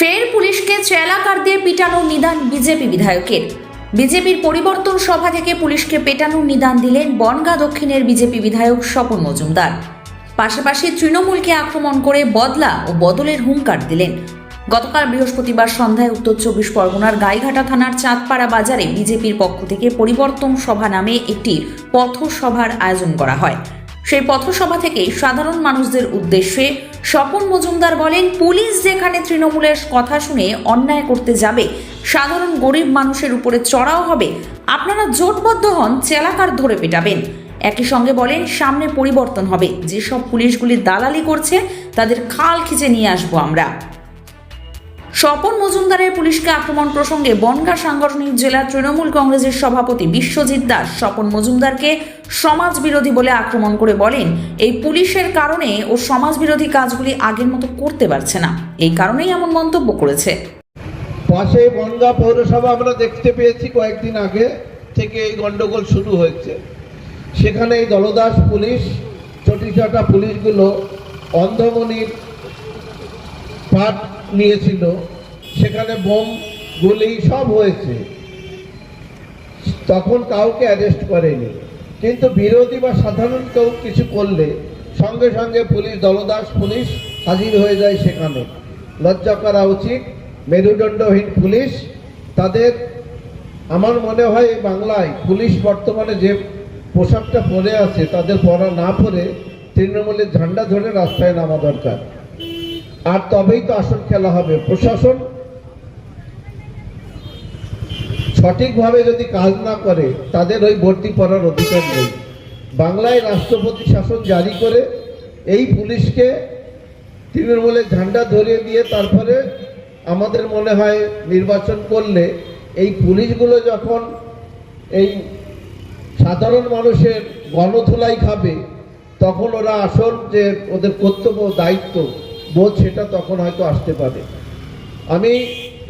ফের পুলিশকে চেলাকার দিয়ে পিটানোর নিদান বিজেপি বিধায়কের। বিজেপির পরিবর্তন সভা থেকে পুলিশকে পেটানোর নিদান দিলেন বনগাঁ দক্ষিণের বিজেপি বিধায়ক স্বপন মজুমদার। পাশাপাশি তৃণমূলকে আক্রমণ করে বদলা ও বদলের হুঙ্কার দিলেন। গতকাল বৃহস্পতিবার সন্ধ্যায় উত্তর 24 পরগনার গাইঘাটা থানার চাঁদপাড়া বাজারে বিজেপির পক্ষ থেকে পরিবর্তন সভা নামে একটি পথসভার আয়োজন করা হয়। সেই পথসভা থেকে সাধারণ মানুষদের উদ্দেশ্যে স্বপন মজুমদার বলেন, পুলিশ যেখানে তৃণমূলের কথা শুনে অন্যায় করতে যাবে, সাধারণ গরিব মানুষের উপরে চড়াও হবে, আপনারা জোটবদ্ধ হন, চেলাকার ধরে পেটাবেন। একই সঙ্গে বলেন, সামনে পরিবর্তন হবে, যেসব পুলিশগুলি দালালি করছে তাদের খাল খিচে নিয়ে আসবো আমরা। স্বপন মজুমদারের পুলিশকে আক্রমণ প্রসঙ্গে বনগাঁ সাংগঠনিক জেলা তৃণমূল কংগ্রেসের সভাপতি বিশ্বজিৎ দাস স্বপন মজুমদারকে সমাজ বিরোধী বলে আক্রমণ করে বলেন, এই পুলিশের কারণে ও সমাজ বিরোধী কাজগুলি আগের মতো করতে পারছে না, এই কারণেই এমন মন্তব্য করেছে। পাশে বনগাঁ পৌরসভা আমরা দেখতে পেয়েছি, কয়েকদিন আগে থেকে এই গন্ডগোল শুরু হয়েছে। সেখানে এই দলদাস পুলিশ, চটিচাটা পুলিশগুলো অন্ধমনির পাঠ নিয়েছিল, সেখানে বোম গুলি সব হয়েছে, তখন কাউকে অ্যারেস্ট করেনি। কিন্তু বিরোধী বা সাধারণ কেউ কিছু করলে সঙ্গে সঙ্গে পুলিশ, দলদাস পুলিশ হাজির হয়ে যায় সেখানে। লজ্জা করা উচিত। মেরুদণ্ডহীন পুলিশ, তাদের আমার মনে হয় বাংলায় পুলিশ বর্তমানে যে পোশাকটা পরে আছে, তাদের পরা না পরে তৃণমূলের ঝান্ডা ধরে রাস্তায় নামা দরকার। আর তবেই তো আসল খেলা হবে। প্রশাসন সঠিকভাবে যদি কাজ না করে, তাদের ওই ভর্তি করার অধিকার নেই। বাংলায় রাষ্ট্রপতি শাসন জারি করে এই পুলিশকে তৃণমূলের ঝান্ডা ধরিয়ে দিয়ে তারপরে আমাদের মনে হয় নির্বাচন করলে এই পুলিশগুলো যখন এই সাধারণ মানুষের গণধুলাই খাবে, তখন ওরা আসল যে ওদের কর্তব্য দায়িত্ব বোধ, সেটা তখন হয়তো আসতে পারে। আমি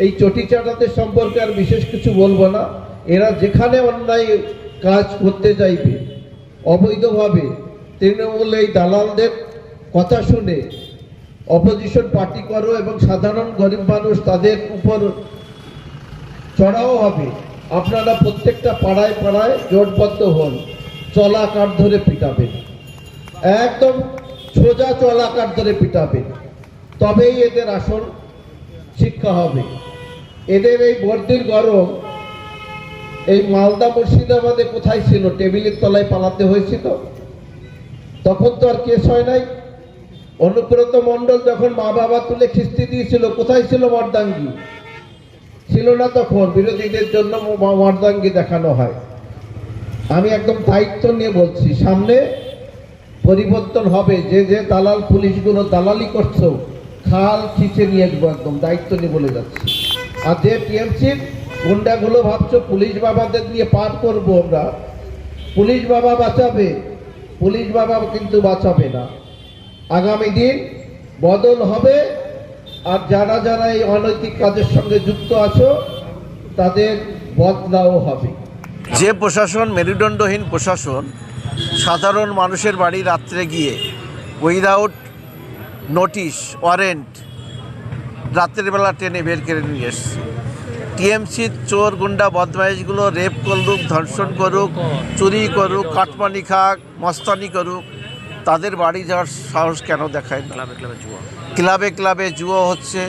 এই চটিচাটাদের সম্পর্কে আর বিশেষ কিছু বলবো না। এরা যেখানে অন্যায় কাজ করতে চাইবে অবৈধভাবে, তৃণমূল এই দালালদের কথা শুনে অপোজিশন পার্টি করো এবং সাধারণ গরিব মানুষ তাদের উপর চড়াও হবে। আপনারা প্রত্যেকটা পাড়ায় পাড়ায় জোটবদ্ধ হন, চলাকার ধরে পিটাবেন, একদম সোজা চলাকার ধরে পিটাবেন, তবেই এদের আসল শিক্ষা হবে। এদের এই বর্দির গরম এই মালদা মুর্শিদাবাদে কোথায় ছিল? টেবিলের তলায় পালাতে হয়েছিল, তখন তো আর কেস হয় নাই। অনুব্রত মণ্ডল যখন মা বাবা তুলে খিস্তি দিয়েছিল, কোথায় ছিল মর্দাঙ্গি? ছিল না তখন। বিরোধীদের জন্য মর্দাঙ্গি দেখানো হয়। আমি একদম দায়িত্ব নিয়ে বলছি, সামনে পরিবর্তন হবে। যে যে দালাল পুলিশগুলো দালালি করছো, খাল খিচে নিয়ে আসবো, একদম দায়িত্ব নিয়ে বলে যাচ্ছি। আর যে টিএমসির গুন্ডাগুলো ভাবছো পুলিশ বাবাদের নিয়ে পার করবো আমরা, পুলিশ বাবা বাঁচাবে, পুলিশ বাবা কিন্তু বাঁচাবে না। আগামী দিন বদল হবে। আর যারা যারা এই অনৈতিক কাজের সঙ্গে যুক্ত আছো, তাদের বদলাও হবে। যে প্রশাসন মেরুদণ্ডহীন প্রশাসন সাধারণ মানুষের বাড়ি রাত্রে গিয়ে উইদাউট নোটিশ, ওয়ারেন্ট রাত্রের বেলা টেনে বের করে নিয়ে এসছে। টিএমসির চোর গুন্ডা বদমাইশগুলো রেপ করুক, ধর্ষণ করুক, চুরি করুক, কাটমানি খাক, মস্তানি করুক, তাদের বাড়ি যাওয়ার সাহস কেন দেখায় না? ক্লাবে ক্লাবে জুয়ো হচ্ছে,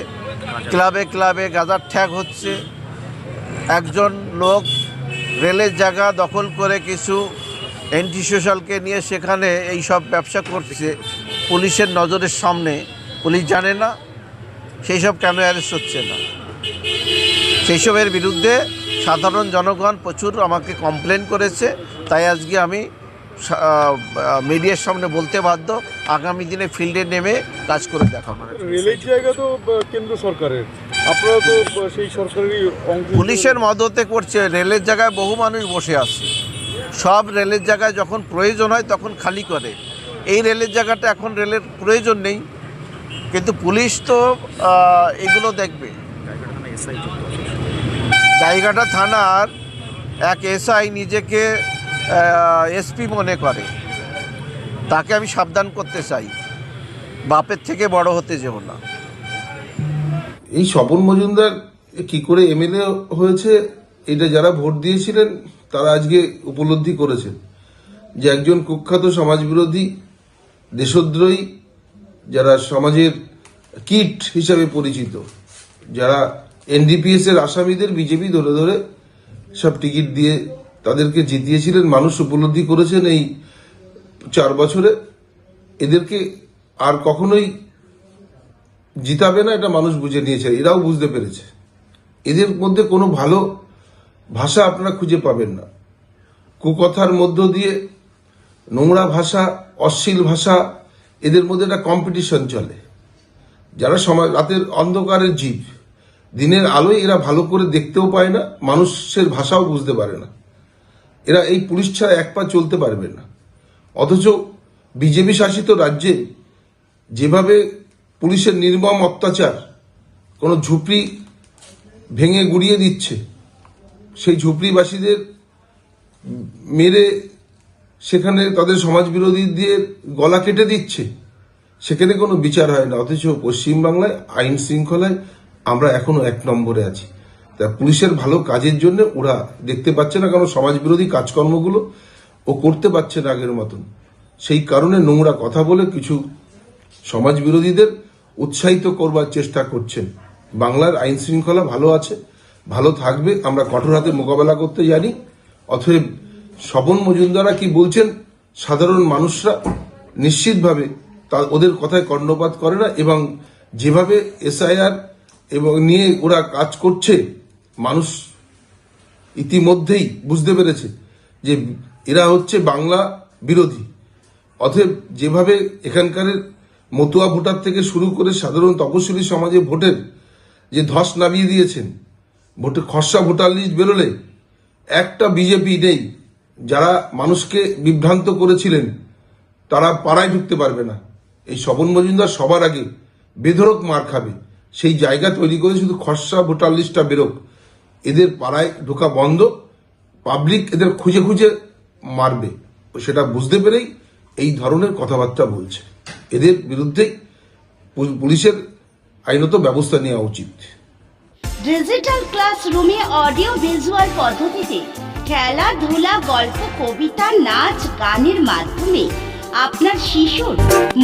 ক্লাবে ক্লাবে গাঁজার ঠ্যাক হচ্ছে। একজন লোক রেলের জায়গা দখল করে কিছু অ্যান্টি সোশ্যালকে নিয়ে সেখানে এই সব ব্যবসা করছে পুলিশের নজরের সামনে। পুলিশ জানে না, সেই সব কেন অ্যারেস্ট হচ্ছে না? সেই সবের বিরুদ্ধে সাধারণ জনগণ প্রচুর আমাকে কমপ্লেন করেছে। তাই আজকে আমি মিডিয়ার সামনে বলতে বাধ্য, আগামী দিনে ফিল্ডে নেমে কাজ করে দেখাবো। রেলের জায়গা তো কেন্দ্র সরকারের, আপনারা তো সেই সরকারেরই অংশ। পুলিশের মদতে করছে। রেলের জায়গায় বহু মানুষ বসে আছে, সব রেলের জায়গায় যখন প্রয়োজন হয় তখন খালি করে। এই রেলের জায়গাটা এখন রেলের প্রয়োজন নেই, কিন্তু পুলিশ তো এগুলো দেখবে। গাইঘাটা থানার এক এসআই নিজেকে এসপি মনে করে, তাকে আমি সাবধান করতে চাই, বাপের থেকে বড় হতে যেও না। এই স্বপন মজুমদার কি করে এমএলএ হয়েছে, এটা যারা ভোট দিয়েছিলেন তারা আজকে উপলব্ধি করেছেন যে একজন কুখ্যাত সমাজবিরোধী, দেশদ্রোহী, যারা সমাজের কীট হিসাবে পরিচিত, যারা এনডিপিএস এর আসামিদের বিজেপি ধরে ধরে সব টিকিট দিয়ে তাদেরকে জিতিয়েছিলেন, মানুষ উপলব্ধি করেছেন এই 4 বছরে এদেরকে আর কখনোই জিতাবে না, এটা মানুষ বুঝে নিয়েছে, এরাও বুঝতে পেরেছে। এদের মধ্যে কোনো ভালো ভাষা আপনারা খুঁজে পাবেন না। কুকথার মধ্য দিয়ে নোংরা ভাষা, অশ্লীল ভাষা, এদের মধ্যে একটা কম্পিটিশন চলে। যারা সমাজ রাতের অন্ধকারের জীব, দিনের আলোয় এরা ভালো করে দেখতেও পায় না, মানুষের ভাষাও বুঝতে পারে না। এরা এই পুলিশ ছাড়া এক পা চলতে পারবে না। অথচ বিজেপি শাসিত রাজ্যে যেভাবে পুলিশের নির্মম অত্যাচার, কোনো ঝুপড়ি ভেঙে গুড়িয়ে দিচ্ছে, সেই ঝুপড়িবাসীদের মেরে সেখানে তাদের সমাজ বিরোধীদের গলা কেটে দিচ্ছে, সেখানে কোনো বিচার হয় না। অথচ পশ্চিমবাংলায় আইন শৃঙ্খলায় আমরা এখনো 1 নম্বরে আছি। তা পুলিশের ভালো কাজের জন্য ওরা দেখতে পাচ্ছে না, কারণ সমাজ বিরোধী কাজকর্মগুলো ও করতে পারছে না আগের মতন। সেই কারণে নোংরা কথা বলে কিছু সমাজ বিরোধীদের উৎসাহিত করবার চেষ্টা করছেন। বাংলার আইন শৃঙ্খলা ভালো আছে, ভালো থাকবে, আমরা কঠোর হাতে মোকাবেলা করতে জানি। অতএব স্বপন মজুমদাররা কি বলছেন, সাধারণ মানুষরা নিশ্চিতভাবে ওদের কথায় কর্ণপাত করে না, এবং যেভাবে এসআইআর এবং নিয়ে ওরা কাজ করছে, মানুষ ইতিমধ্যেই বুঝতে পেরেছে যে এরা হচ্ছে বাংলা বিরোধী। অতএব যেভাবে এখানকার মতুয়া ভোটার থেকে শুরু করে সাধারণ তপশিলি সমাজে ভোটের যে ধস নামিয়ে দিয়েছেন, ভোটে খসড়া ভোটার লিস্ট বেরোলে একটা বিজেপি নেই, যারা মানুষকে বিভ্রান্ত করেছিলেন তারা পাড়ায় ঢুকতে পারবে না। এই স্বপন মজুমদার সবার আগে বেধড়ক মার খাবে, সেই জায়গা তৈরি করে শুধু খসড়া ভোটার লিস্টটা বেরোক, এদের পাড়ায় ঢোকা বন্ধ, পাবলিক এদের খুঁজে খুঁজে মারবে, সেটা বুঝতে পেরেই এই ধরনের কথাবার্তা বলছে। এদের বিরুদ্ধে পুলিশের আইনত ব্যবস্থা নেওয়া উচিত। ডিজিটাল ক্লাসরুমে অডিও ভিজুয়াল পদ্ধতিতে খেলাধুলা, গল্প, কবিতা, নাচ, গানের মাধ্যমে আপনার শিশুর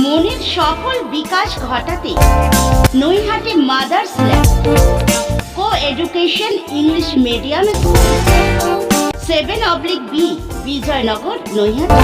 মনের সফল বিকাশ ঘটাতে Naihati mothers lab co education English medium school 7/B Bijaynagar, Naihati.